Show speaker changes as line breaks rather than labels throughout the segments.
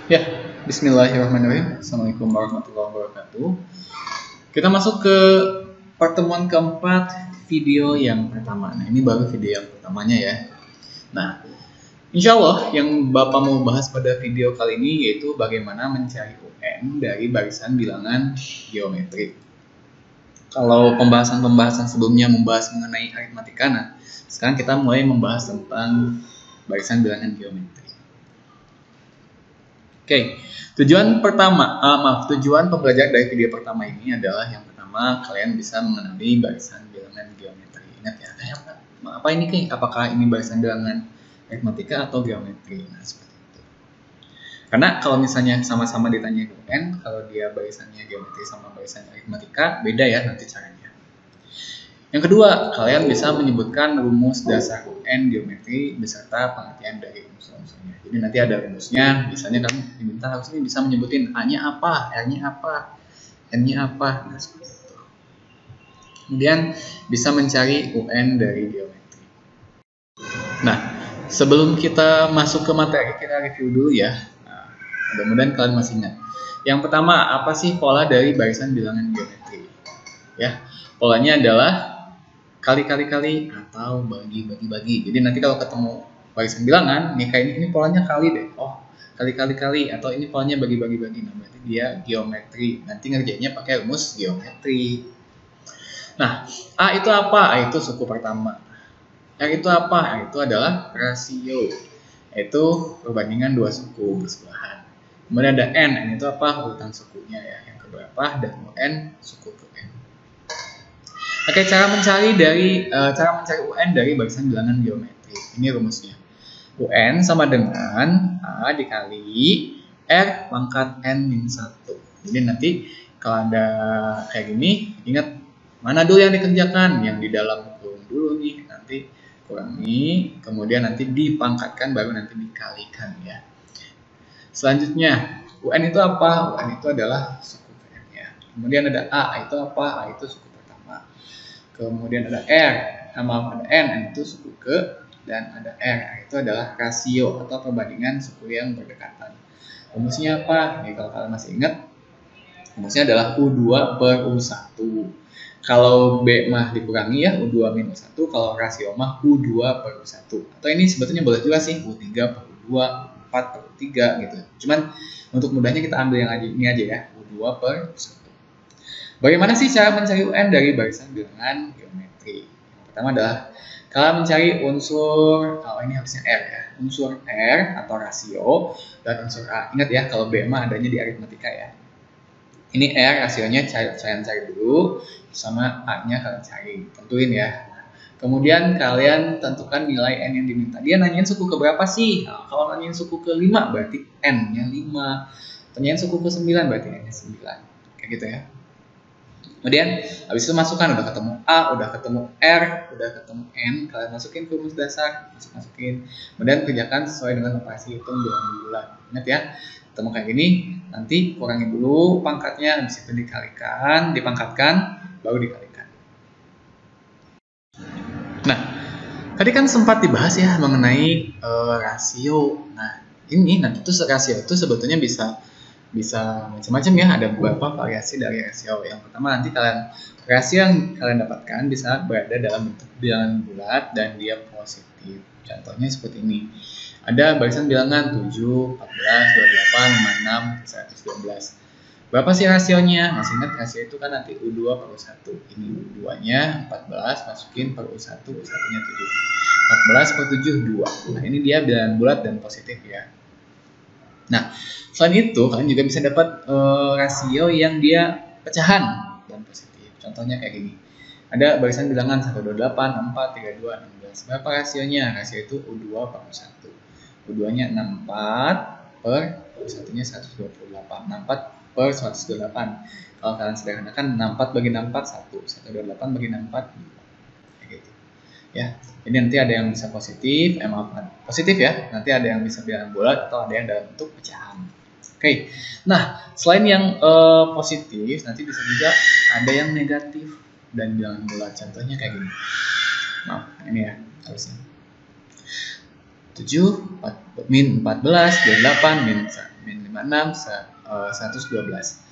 Ya, bismillahirrahmanirrahim. Assalamualaikum warahmatullahi wabarakatuh. Kita masuk ke pertemuan keempat video yang pertama. Nah, ini baru video yang pertamanya ya. Nah, insya Allah yang Bapak mau bahas pada video kali ini yaitu bagaimana mencari UN dari barisan bilangan geometri. Kalau pembahasan-pembahasan sebelumnya membahas mengenai aritmatika, nah sekarang kita mulai membahas tentang barisan bilangan geometri. Oke, tujuan pembelajaran dari video pertama ini adalah yang pertama kalian bisa mengenali barisan bilangan geometri. Ingat ya, apa ini Ki? Apakah ini barisan bilangan aritmatika atau geometri? Nah, seperti itu. Karena kalau misalnya sama-sama ditanya UN, kalau dia barisannya geometri sama barisannya aritmatika, beda ya nanti caranya. Yang kedua, kalian bisa menyebutkan rumus dasar UN geometri beserta pengertian dari unsur-unsurnya. Jadi nanti ada rumusnya, misalnya kamu diminta harusnya bisa menyebutin A-nya apa, R-nya apa, N-nya apa, nah seperti itu. Kemudian bisa mencari UN dari geometri. Nah, sebelum kita masuk ke materi, kita review dulu ya. Nah, mudah-mudahan kalian masih ingat. Yang pertama, apa sih pola dari barisan bilangan geometri? Ya, polanya adalah kali-kali-kali atau bagi-bagi-bagi. Jadi nanti kalau ketemu barisan bilangan, nih kayak ini polanya kali deh. Oh, kali-kali-kali atau ini polanya bagi-bagi-bagi. Nah, berarti dia geometri. Nanti ngerjainnya pakai rumus geometri. Nah, A itu apa? A itu suku pertama. R itu apa? R itu adalah rasio. Yaitu perbandingan dua suku bersebelahan. Kemudian ada N. N itu apa? Urutan sukunya ya. Yang keberapa? Dan UN suku ke N. Oke, cara mencari UN dari barisan bilangan geometri. Ini rumusnya. UN sama dengan A dikali R pangkat N min 1. Jadi nanti kalau ada kayak gini, ingat mana dulu yang dikerjakan? Yang di dalam kurung dulu nih, nanti kurangi, kemudian nanti dipangkatkan, baru nanti dikalikan ya. Selanjutnya, UN itu apa? UN itu adalah suku N ya. Kemudian ada A itu apa? A itu suku pertama. Kemudian ada R, ada N itu suku ke, dan ada R itu adalah rasio atau perbandingan suku yang berdekatan. Rumusnya apa? Nih kalau kalian masih ingat, rumusnya adalah U2 per U1. Kalau B mah dikurangi ya, U2 min U1, kalau rasio mah U2 per U1. Atau ini sebetulnya boleh juga sih, U3 per U2, U4 per U3 gitu. Cuman untuk mudahnya kita ambil yang ini aja ya, U2 per U1. Bagaimana sih cara mencari UN dari barisan bilangan geometri? Yang pertama adalah kalian mencari unsur, ini harusnya R ya, unsur R atau rasio dan unsur A. Ingat ya, kalau B mah adanya di aritmatika ya. Ini R rasionya kalian cari dulu, sama A-nya kalian cari, tentuin ya. Kemudian kalian tentukan nilai N yang diminta. Dia nanyain suku ke berapa sih? Nah, kalau nanyain suku ke 5 berarti N-nya 5. Tanyain suku ke 9 berarti N-nya 9. Kayak gitu ya. Kemudian habis itu masukkan, udah ketemu A, udah ketemu R, udah ketemu N, kalian masukin ke rumus dasar, masukin. Kemudian kerjakan sesuai dengan operasi hitung bilangan bulat. Ingat ya, ketemu kayak gini, nanti kurangi dulu pangkatnya, habis itu dipangkatkan, baru dikalikan. Nah, tadi kan sempat dibahas ya mengenai rasio. Nah, ini nanti tuh rasio itu sebetulnya bisa macam-macam ya, ada beberapa variasi dari rasio. Yang pertama nanti rasio yang kalian dapatkan bisa berada dalam bentuk bilangan bulat dan dia positif. Contohnya seperti ini. Ada barisan bilangan 7, 14, 28, 56, 112. Berapa sih rasionya? Masih ingat rasio itu kan nanti U2 per U1. Ini U2-nya 14 masukin per U1, U1-nya 7. 14 per 7, 2. Nah, ini dia bilangan bulat dan positif ya. Nah, selain itu kalian juga bisa dapat rasio yang dia pecahan dan positif. Contohnya kayak gini. Ada barisan bilangan 128, 64, 32, 16. Berapa rasionya? Rasio itu U2 per U1. U2-nya 64 per U1-nya 128. 64 per 128. Kalau kalian sederhanakan 64 bagi 64 1. 128 bagi 64 2. Kayak gitu. Ya. Jadi nanti ada yang bisa positif ya. Nanti ada yang bisa bilangan bulat atau ada yang dalam bentuk pecahan. Oke. Nah, selain yang positif, nanti bisa juga ada yang negatif dan bilangan bulat. Contohnya kayak gini. Maaf, ini ya harusnya. 7 min 14 28 min 15 56, 112.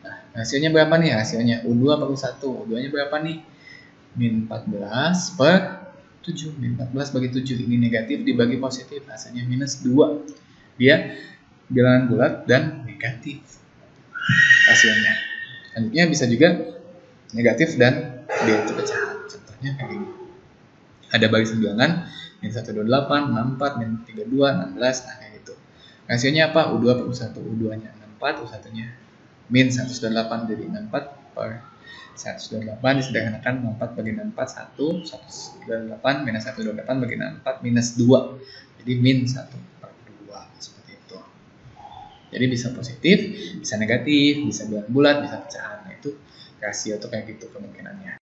Nah, hasilnya berapa nih hasilnya? U2 per U1. U2-nya berapa nih? Min 14 per 7. Min 14 bagi 7. Ini negatif dibagi positif. Hasilnya minus 2. Dia bilangan bulat dan negatif hasilnya. Selanjutnya bisa juga negatif dan dia itu pecahan. Contohnya kayak gini. Ada barisan bilangan min 128, 64, min 32, 16. Nah kayak gitu. Hasilnya apa? U2 per U1. U2-nya 64, U1-nya min 128, jadi 64 per 128 disederhanakan 64 bagi 64 1, 128 minus 128 bagi 64 minus 2, jadi min 1 per 2 seperti itu. Jadi bisa positif, bisa negatif, bisa bilangan bulat, bisa pecahan. Nah, itu rasio tuh kayak gitu kemungkinannya.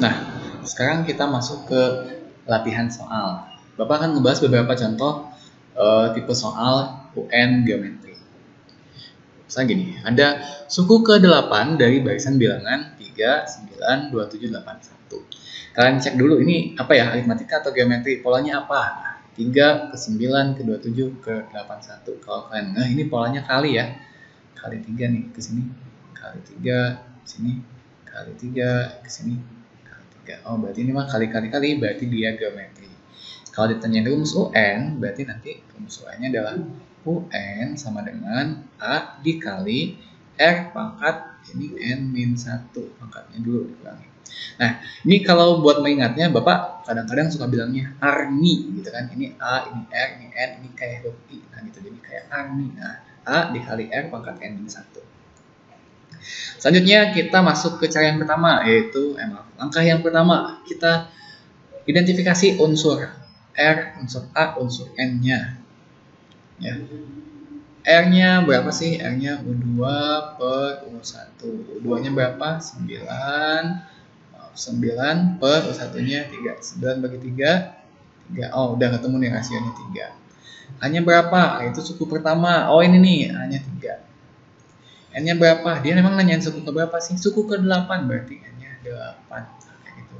Nah, sekarang kita masuk ke latihan soal. Bapak akan ngebahas beberapa contoh tipe soal UN geometri. Misalnya gini, ada suku ke-8 dari barisan bilangan 3, 9, 27, 81. Kalian cek dulu ini apa ya, aritmatika atau geometri, polanya apa? 3 ke 9 ke 27 ke 81. Kalau kalian, nah ini polanya kali ya. Kali 3 nih ke sini, kali 3 ke sini, kali 3 ke sini, kali 3. Oh, berarti ini mah kali-kali-kali, berarti dia geometri. Kalau ditanya rumus UN, berarti nanti rumus UN-nya adalah UN sama dengan A dikali R pangkat ini N min 1, pangkatnya dulu dikurangi. Nah, ini kalau buat mengingatnya, Bapak kadang-kadang suka bilangnya Arni gitu kan. Ini A, ini R, ini N, ini kayak huruf I. Nah gitu, jadi kayak Arni. Nah, A dikali R pangkat N min 1. Selanjutnya kita masuk ke cara yang pertama, yaitu langkah yang pertama, kita identifikasi unsur R, unsur A, unsur N-nya. Ya. R-nya berapa sih? R-nya U2 per U1. U2-nya berapa? 9 per U1-nya 3. 9 bagi 3, 3. Oh, udah ketemu nih rasionya 3. A-nya berapa? Itu suku pertama. Oh, ini nih, A-nya 3. N-nya berapa? Dia memang nanyain suku ke berapa sih? Suku ke-8, berarti N-nya 8. Kayak gitu.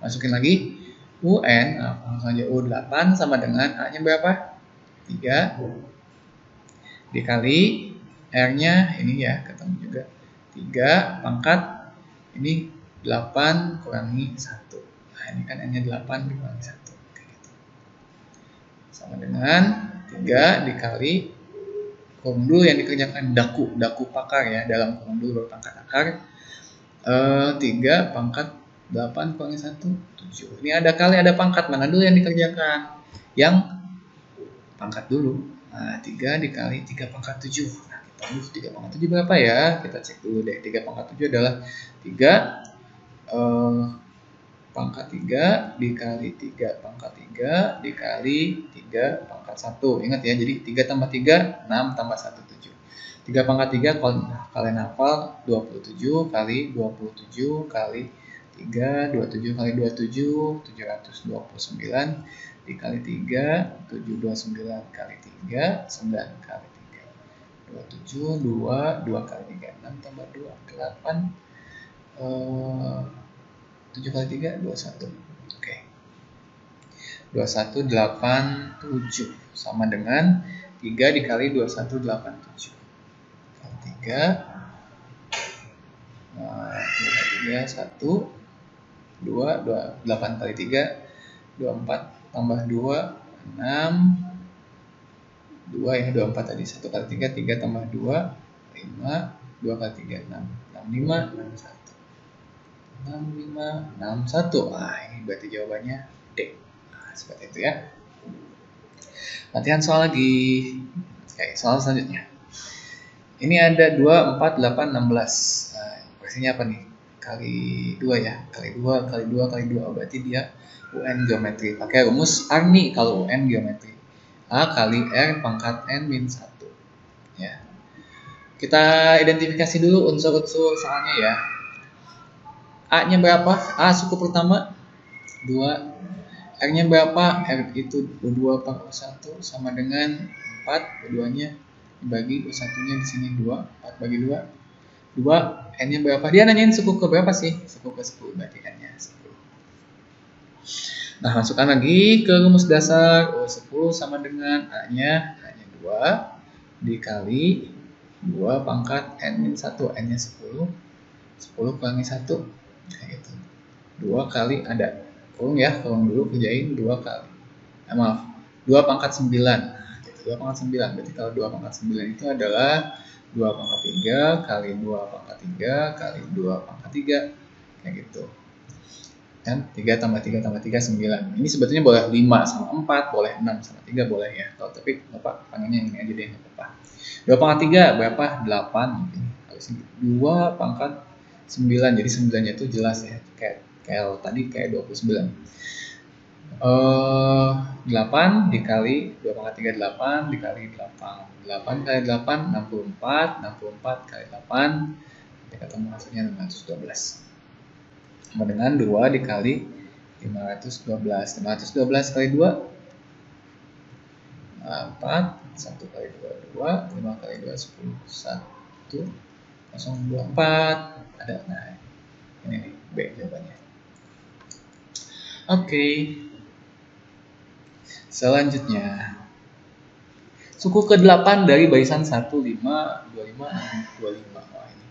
Masukin lagi. UN, langsung aja U8 sama dengan A-nya berapa? 3 dikali R-nya ini ya, ketemu juga 3 pangkat ini 8 kurangi 1. Nah, ini kan N-nya 8 dikurangi 1 kayak gitu. Sama dengan 3 dikali kurung dulu yang dikerjakan daku pakar ya, dalam kurung dulu pangkat akar 3 pangkat 8 kurangi 1 7. Ini ada kali ada pangkat, mana dulu yang dikerjakan? Yang pangkat dulu. Nah, 3 dikali 3 pangkat 7. Nah, kita 3 pangkat 7 berapa ya? Kita cek dulu deh. 3 pangkat 7 adalah 3 pangkat 3 dikali 3 pangkat 3 dikali 3 pangkat 1. Ingat ya, jadi 3 tambah 3, 6 tambah 1, 7. 3 pangkat 3, kalau kalian hafal, 27 kali 27 kali 3, 27 kali 27, 729 dikali 3, 729 kali 3, 9 kali 3, 27, 2 kali 3, 6 tambah 2, 8, 7 kali 3, 21. Oke. 2187 sama dengan 3 dikali 2187. Kali 3, 1, 2, 8 kali 3, 24 tambah 2, 6, 2 ya, 24 tadi, 1 kali 3, 3 tambah 2, 5, 2 kali 3, 6, 65, 61, 65, 61. Nah, ini berarti jawabannya D. Nah, seperti itu ya. Latihan soal lagi. Oke, soal selanjutnya. Ini ada 2, 4, 8, 16. Nah, versinya apa nih? Kali 2 ya, kali 2, kali 2, kali 2. Oh, berarti dia UN geometri. Pakai rumus Arni kalau UN geometri. A kali R pangkat N min 1. Ya. Kita identifikasi dulu unsur-unsur soalnya ya. A-nya berapa? A suku pertama 2. R-nya berapa? R itu U2 per U1 sama dengan 4. U2-nya dibagi U1-nya di sini 2. 4 bagi 2. 2. N-nya berapa? Dia nanyain suku ke berapa sih? Suku ke 10, berarti N-nya 10. Nah, masukkan lagi ke rumus dasar. U10 sama dengan A-nya 2 dikali 2 pangkat n-1, n-nya 10 kurangi 1 kayak gitu. 2 kali ada kurung ya, kurung dulu, kerjain 2 kali maaf 2 pangkat 9 gitu. 2 pangkat 9 berarti kalau 2 pangkat 9 itu adalah 2 pangkat 3 kali 2 pangkat 3 kali 2 pangkat 3 kayak gitu kan. 3 tambah 3 tambah 3 9. Ini sebetulnya boleh 5 sama 4, boleh 6 sama 3 boleh ya. Kalau tapi Bapak panggilnya ini aja deh, enggak apa-apa. 2 pangkat 3 berapa? 8 mungkin. Harus 2 pangkat 9. Jadi 9-nya itu jelas ya. Kayak tadi kayak 29. 8 dikali 2 pangkat 3 8 dikali 8. 8 kali 8 64. 64 kali 8 kita ketemu hasilnya 512. Sama dengan 2 dikali 512. 512 kali 2 4. 1 kali 2 2. 5 kali 2 10. 1 024. Ada. Nah ini nih B jawabannya. Oke. Selanjutnya suku ke-8 dari barisan 1 5 25 25. Wah ini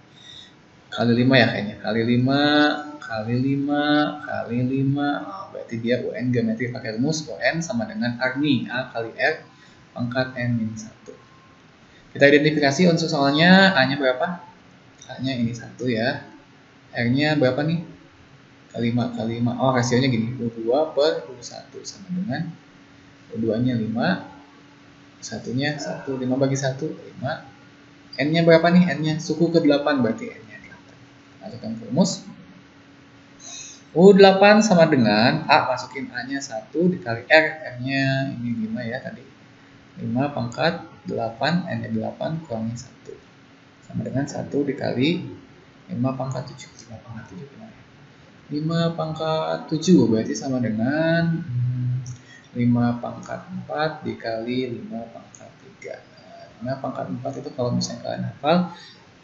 kali 5 ya kayaknya. Kali 5 kali 5 kali 5. Berarti dia UN geometri pakai rumus UN sama dengan Arni A kali R pangkat N-1. Kita identifikasi unsur soalnya. A-nya berapa? A-nya ini 1 ya. R-nya berapa nih? Kali 5 kali 5. Oh rasionya gini. U2 per U1 sama dengan U2-nya 5. Satunya 1. 5 bagi 1 5. N-nya berapa nih? N-nya suku ke-8 berarti N-nya 8. Masukkan ke rumus. U8 sama dengan A, masukin A-nya 1 dikali R. R-nya ini 5 ya tadi. 5 pangkat 8, N-nya 8 kurangi 1. Sama dengan 1 dikali 5 pangkat 7. 5 pangkat 7 gimana? 5 pangkat 7 berarti sama dengan 5 pangkat 4 dikali 5 pangkat 3. 5 pangkat 4 itu kalau misalnya kalian hafal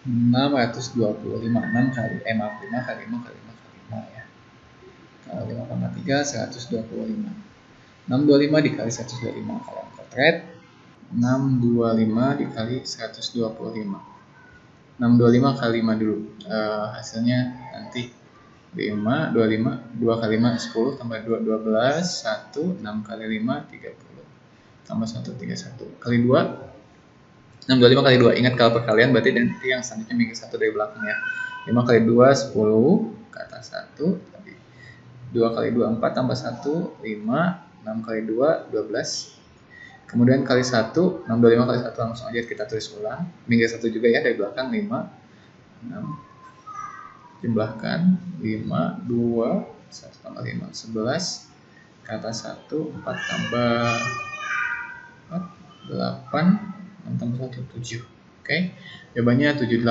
625. 6 kali 5 kali 5 kali 5 kali 5 ya. Kalau 5 pangkat 3 125. 625 dikali 125 kalian potret. 625 dikali 125. 625 kali 5 dulu. Hasilnya nanti 5 25 2 kali 5 10 tambah 2 12 1 6 kali 5 30 tambah 1 31 kali 2 625 kali 2. Ingat kalau perkalian berarti nanti yang selanjutnya minggir 1 dari belakang ya. 5 kali 2 10 ke atas 1 tadi 2 kali 2 4 tambah 1 5 6 kali 2 12 kemudian kali 1 625 kali 1 langsung aja kita tulis ulang minggir 1 juga ya dari belakang 5 6 jumlahkan 5 2 1 tambah 5 11 ke atas 1 4 tambah 4 8 6 tambah 1 7. Oke, jawabannya 78.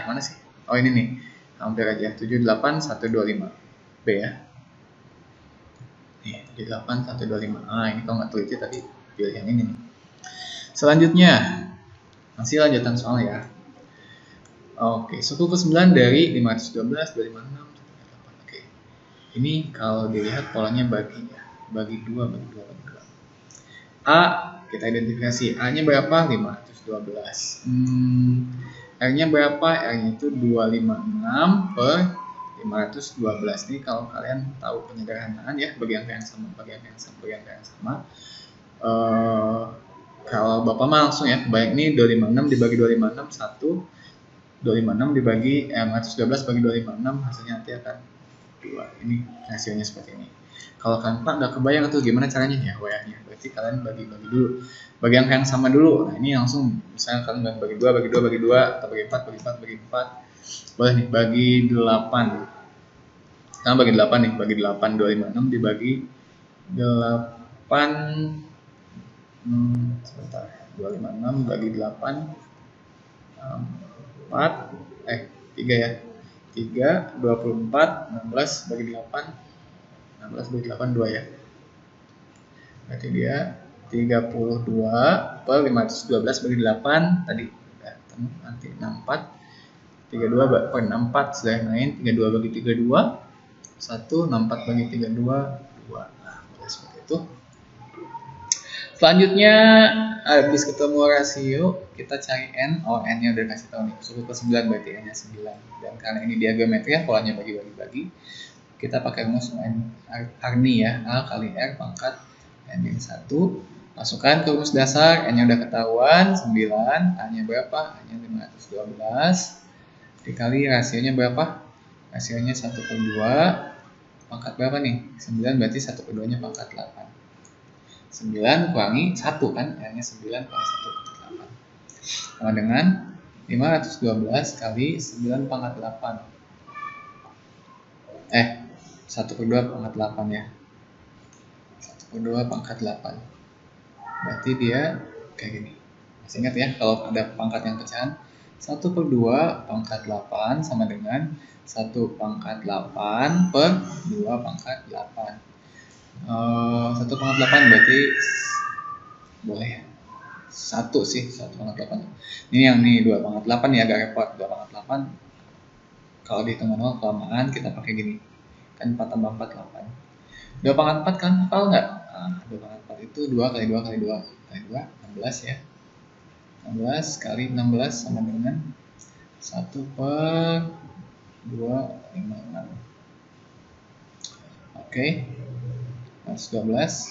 Mana sih? Oh ini nih, hampir aja 78 125 B ya. Nih 78 125. Ini kalau nggak teliti tadi pilih yang ini nih. Selanjutnya masih lanjutan soal ya. Oke, suku ke-9 dari 512, 256, 138. Oke. Ini kalau dilihat polanya bagi ya. Bagi 2, bagi 2, bagi 2. A, kita identifikasi. A-nya berapa? 512. R-nya berapa? R-nya itu 256 per 512. Ini kalau kalian tahu penyederhanaan ya, bagi angka yang sama, bagi angka yang sama, bagi angka yang sama. Kalau Bapak mah langsung ya, baik nih 256 dibagi 256 1. 256 dibagi 512 bagi 256 hasilnya nanti akan 2. Ini hasilnya seperti ini. Kalau kalian Pak nggak kebayang itu gimana caranya ya WA-nya. Berarti kalian bagi-bagi dulu. Bagi angka yang sama dulu. Nah, ini langsung misalnya kalian bagi 2 bagi 2 bagi 2 atau bagi 4 bagi 4 bagi 4. Boleh nih bagi 8. Sekarang bagi 8 nih, bagi 8 256 dibagi 8 sebentar. 256 bagi 8 3 ya 3 24 16 bagi 8 16 bagi 8 2 ya berarti dia 32 per 512 bagi 8 tadi udah nanti 64 32 per 64 sudah main 32 bagi 32 1 64 bagi 32 2. Nah boleh seperti itu. Selanjutnya habis ketemu rasio, kita cari n. Oh, n-nya udah kasih tahu nih. Suku ke 9 berarti n-nya 9. Dan karena ini dia geometri ya, polanya bagi-bagi. Kita pakai rumus n Arni ya, A kali R pangkat n-1. Masukkan ke rumus dasar, n-nya udah ketahuan 9, A-nya berapa? A-nya 512 dikali rasionya berapa? Rasionya 1/2. Pangkat berapa nih? 9 berarti 1/2 nya pangkat 8. 9 kurangi 1 kan, R-nya 9 kurangi 1 pangkat 8 sama dengan 512 kali 9 pangkat 8. 1/2 pangkat 8 ya. 1/2 pangkat 8. Berarti dia kayak gini. Masih ingat ya, kalau ada pangkat yang pecahan, 1/2 pangkat 8 sama dengan 1 pangkat 8 per 2 pangkat 8. 1 pangkat 8 berarti boleh 1 sih, 1 pangkat 8. Ini yang nih 2 pangkat 8 ya, agak repot. 2 pangkat 8 kalau dihitung manual kelamaan kita pakai gini. Kan 4 tambah 4 8. 2 pangkat 4 kan hafal nggak? 2 pangkat 4 itu 2 kali 2 kali 2 kali 2 16 ya. 16 kali 16 sama dengan 1 per 256. Oke. 512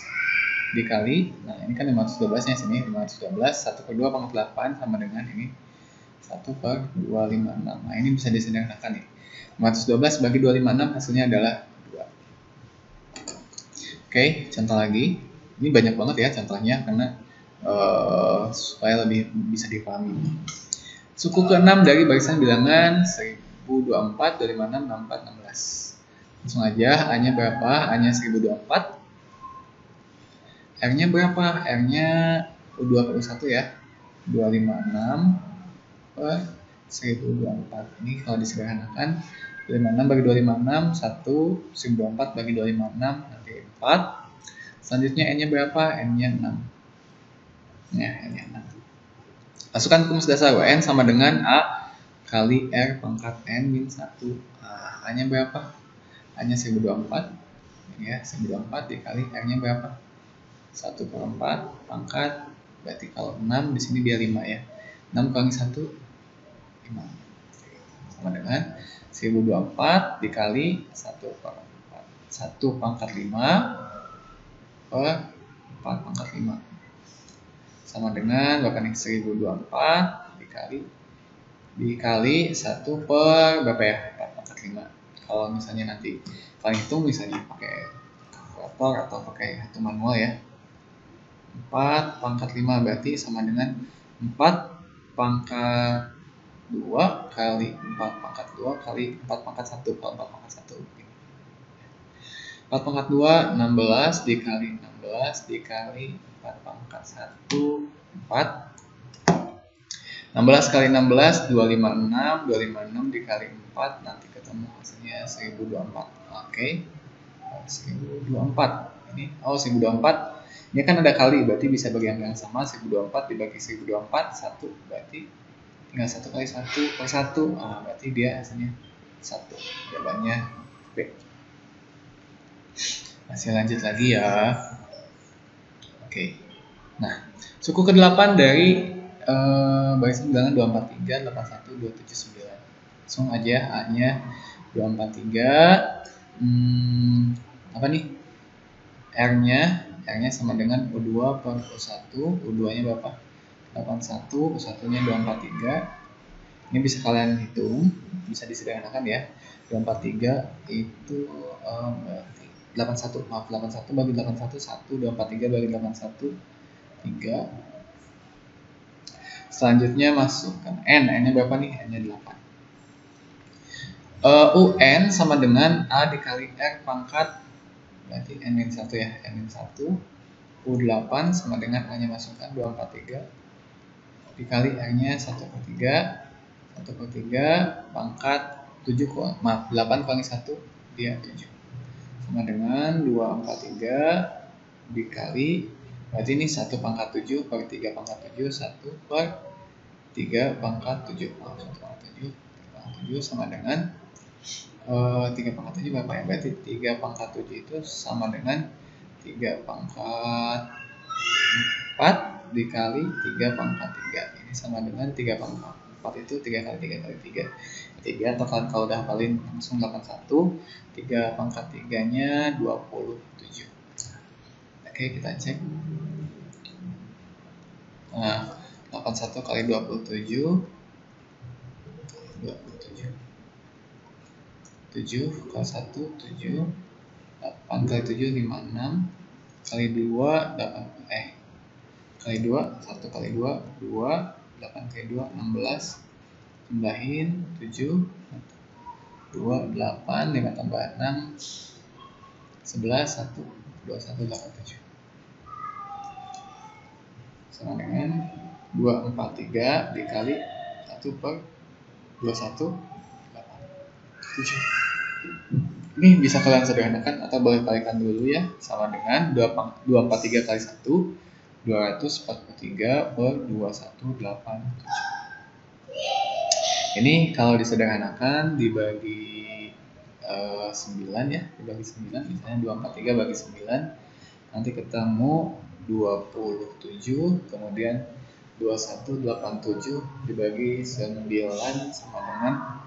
dikali, nah ini kan 512 nya sini, 512 1/2 pangkat 8 sama dengan ini 1 per 256. Nah ini bisa disederhanakan nih, 512 bagi 256 hasilnya adalah 2. Oke, contoh lagi, ini banyak banget ya contohnya karena supaya lebih bisa dipahami. Suku ke-6 dari barisan bilangan 1024, 256, 64, 16. Langsung aja, A-nya berapa? A-nya 1024. R-nya berapa? R-nya 21 ya. 256 per 1024. Ini kalau disederhanakan 256 bagi 256 1, 1024 bagi 256 nanti 4. Selanjutnya N-nya berapa? N-nya 6. Ya, N-nya 6. Masukkan rumus dasar N sama dengan A kali R pangkat N min 1. A-nya berapa? A-nya 1024. Ya, 1024 dikali R-nya berapa? 1/4 pangkat, berarti kalau 6 di sini dia 5 ya. 6 kurangi 1 5. Sama dengan 1024 dikali 1/4. 1 pangkat 5 per 4 pangkat 5. Sama dengan berapa nih? 1024 dikali 1 per berapa ya? 4 pangkat 5. Kalau misalnya nanti kalian hitung misalnya pakai kalkulator atau pakai hitung manual ya. 4 pangkat 5 berarti sama dengan 4 pangkat 2 kali 4 pangkat 2 kali 4 pangkat 1. Kalau 4 pangkat 1 4 pangkat 2 16 dikali 16 dikali 4 pangkat 1 4. 16 kali 16 256, 256 dikali 4 nanti ketemu hasilnya 1024. Oke. 1024. Ini 1024. Ini kan ada kali, berarti bisa bagi yang sama. 1024 dibagi 1024 1, berarti tinggal 1 kali 1 per 1. Berarti dia hasilnya 1. Jawabannya B. Masih lanjut lagi ya. Oke. Nah, suku ke-8 dari barisan bilangan 243, 81, 279. Langsung aja A-nya 243. Apa nih? R-nya sama dengan U2 per U1. U2-nya berapa? 81, U1-nya 243. Ini bisa kalian hitung, bisa disederhanakan ya. 243 itu 81, maaf 81 bagi 81 1, 243 bagi 81 3. Selanjutnya masukkan N. N-nya berapa nih? N-nya 8. UN sama dengan A dikali R pangkat, berarti N-1 ya, N-1. U8 sama dengan A-nya masukkan 243 dikali R-nya 1/3. 1/3 pangkat 7, maaf 8 kurangi 1 dia 7. Sama dengan 243 dikali, berarti ini 1 pangkat 7 per 3 pangkat 7, 1 per 3 pangkat 7. Maaf, 1 pangkat 7, 3 pangkat 7 sama dengan 3 pangkat 7 berapa ya? Berarti 3 pangkat 7 itu sama dengan 3 pangkat 4 dikali 3 pangkat 3. Ini sama dengan 3 pangkat 4 itu 3 kali 3 kali 3. 3 atau kalau udah hafalin langsung 81. 3 pangkat 3-nya 27. Oke, kita cek. Nah, 81 kali 27. 7 kali 1 7. 8 kali 7 56. Kali 2 8 kali 2 1 kali 2 2. 8 kali 2 16. Tambahin 7 2 8 5 tambah 6 11 1 21 87 sama dengan 243 dikali 1 per 21 7. Ini bisa kalian sederhanakan atau boleh kalikan dulu ya, sama dengan 243 kali 1 243 per 2187. Ini kalau disederhanakan dibagi 9 ya, dibagi 9 misalnya 243 bagi 9 nanti ketemu 27, kemudian 2187 dibagi 9 sama dengan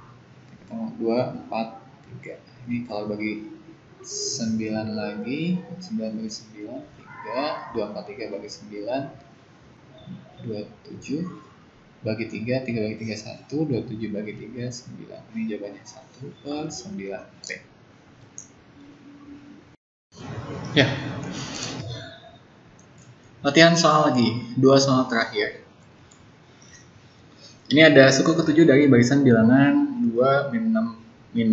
ketemu 243. Ini kalau bagi 9 lagi, 9 bagi 9 3, 243 bagi 9 27 bagi 3, 3 bagi 3 1, 27 bagi 3 9. Ini jawabannya 1 per 9. Oke. Ya. Latihan soal lagi, 2 soal terakhir. Ini ada suku ketujuh dari barisan bilangan 2 min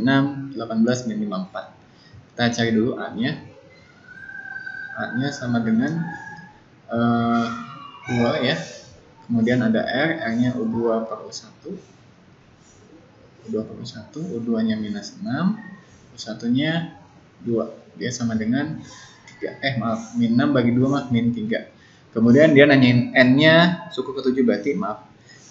6 18 min 54. Kita cari dulu A-nya. A-nya sama dengan 2 ya. Kemudian ada R, R-nya U2 per U1. U2 per U1, U2-nya minus 6, U1-nya 2. Dia sama dengan 3. Min 6 bagi 2 mah min 3. Kemudian dia nanyain N-nya suku ketujuh, berarti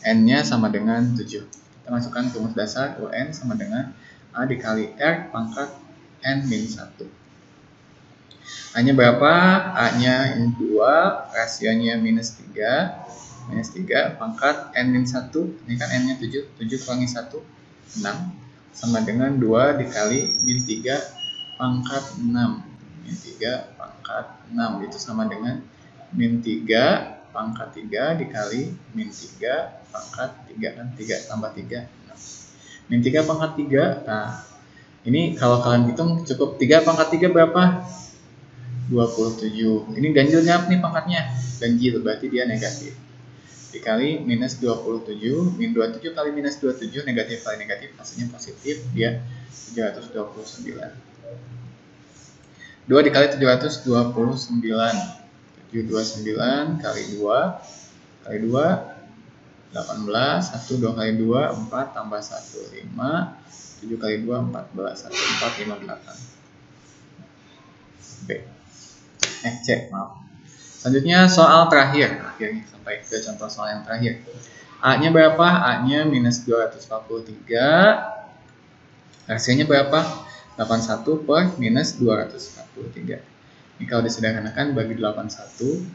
N-nya sama dengan 7. Kita masukkan ke rumus dasar, UN sama dengan A dikali R pangkat N min 1. A-nya berapa? A-nya 2, rasionya minus 3. Minus 3 pangkat N min 1. Ini kan N-nya 7. 7 kurangi 1, 6. Sama dengan 2 dikali min 3 pangkat 6. Min 3 pangkat 6. Itu sama dengan min 3 pangkat 3 dikali min 3 pangkat 3. Kan 3 tambah 3, 6. Min 3 pangkat 3. Nah, ini kalau kalian hitung cukup 3 pangkat 3 berapa? 27. Ini ganjil nggak nih pangkatnya? Ganjil, berarti dia negatif. Dikali minus 27, min 27 kali minus 27, negatif kali negatif, hasilnya positif, dia 729. 2 dikali 729. 729 kali 2 kali 2 18, 1 2 kali 2 4 tambah 1 5, 7 kali 2 14, 1 4 5 8. B. C, maaf. Selanjutnya soal terakhir, akhirnya sampai ke contoh soal yang terakhir. A-nya berapa? A-nya minus 243. Rasionya berapa? 81 per minus 243. Ini kalau disederhanakan bagi 81.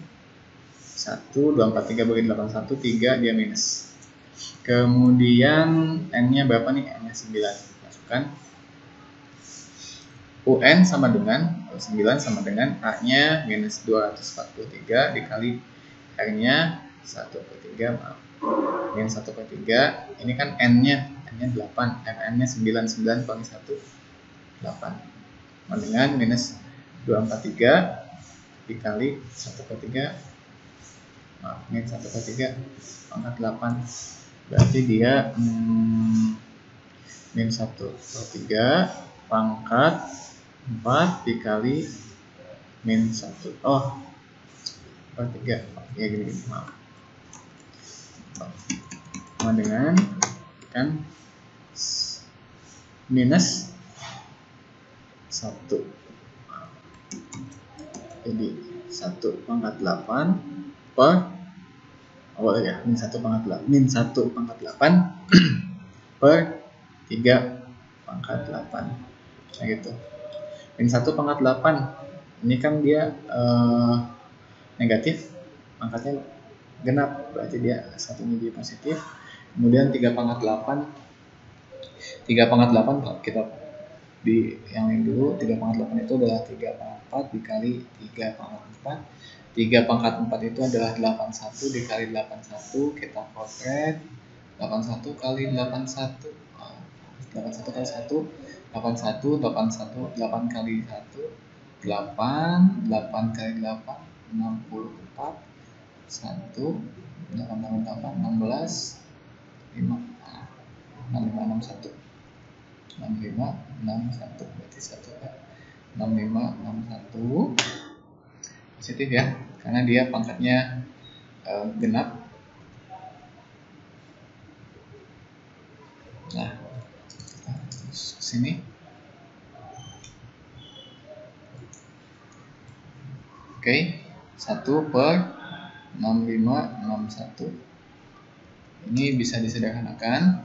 1, 243 bagi 81, 3, dia minus. Kemudian N-nya berapa nih? N-nya 9. Masukkan. UN sama dengan 9 sama dengan A-nya minus 243 dikali R-nya 1 per 3, maaf. Minus 1 per 3. Ini kan N-nya 8. N-nya 9, 9 kurangi 1, 8. Sama dengan minus 243 dikali 1 per 3. Maaf, minus 1 per 3 pangkat 8. Berarti dia minus 1 per 3 pangkat 4 dikali min 1. Oh, per 3. Ya gini, maaf. Sama dengan kan minus 1. Jadi 1 pangkat 8 per min 1 pangkat 8. Min 1 pangkat 8 per 3 pangkat 8. Nah gitu. Min 1 pangkat 8 ini kan dia negatif, pangkatnya genap, berarti dia satunya jadi positif. Kemudian 3 pangkat 8 kita di yang ini dulu. 3 pangkat 8 itu adalah 3 pangkat 4 dikali 3 pangkat 4. 3 pangkat 4 itu adalah 81 dikali 81, kita potret 81 kali 81, 81 kali 1, 81, 81, 8 kali 1, 8, 8 kali 8, 64, 1, 8, 8, 16, 5, 65, 61, 65, 61, berarti 1 kan, 65, 61, positif ya, karena dia pangkatnya genap. Nah, kita terus ke sini. Oke, 1 per 6561. Ini bisa disederhanakan.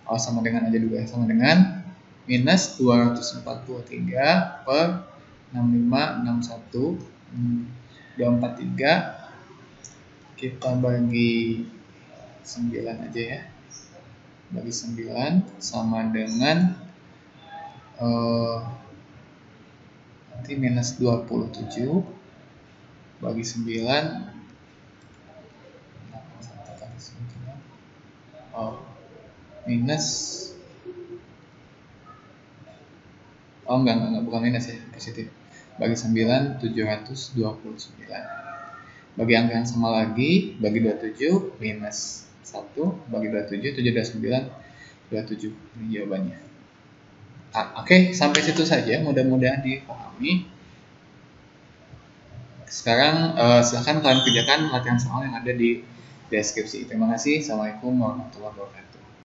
Oh, sama dengan aja dulu ya, sama dengan minus 243 per 6561. 243 kita bagi 9 aja ya. Bagi 9 sama dengan nanti minus 27 bagi 9, 81 kali 9, minus, enggak, bukan minus ya, positif. Bagi 9, 729. Bagi angka yang sama lagi, bagi 27, minus 1, bagi 27, 729, 27. Ini jawabannya. Oke, sampai situ saja, mudah-mudahan dipahami. Sekarang silahkan kalian kerjakan latihan soal yang ada di deskripsi. Terima kasih. Assalamualaikum warahmatullahi wabarakatuh.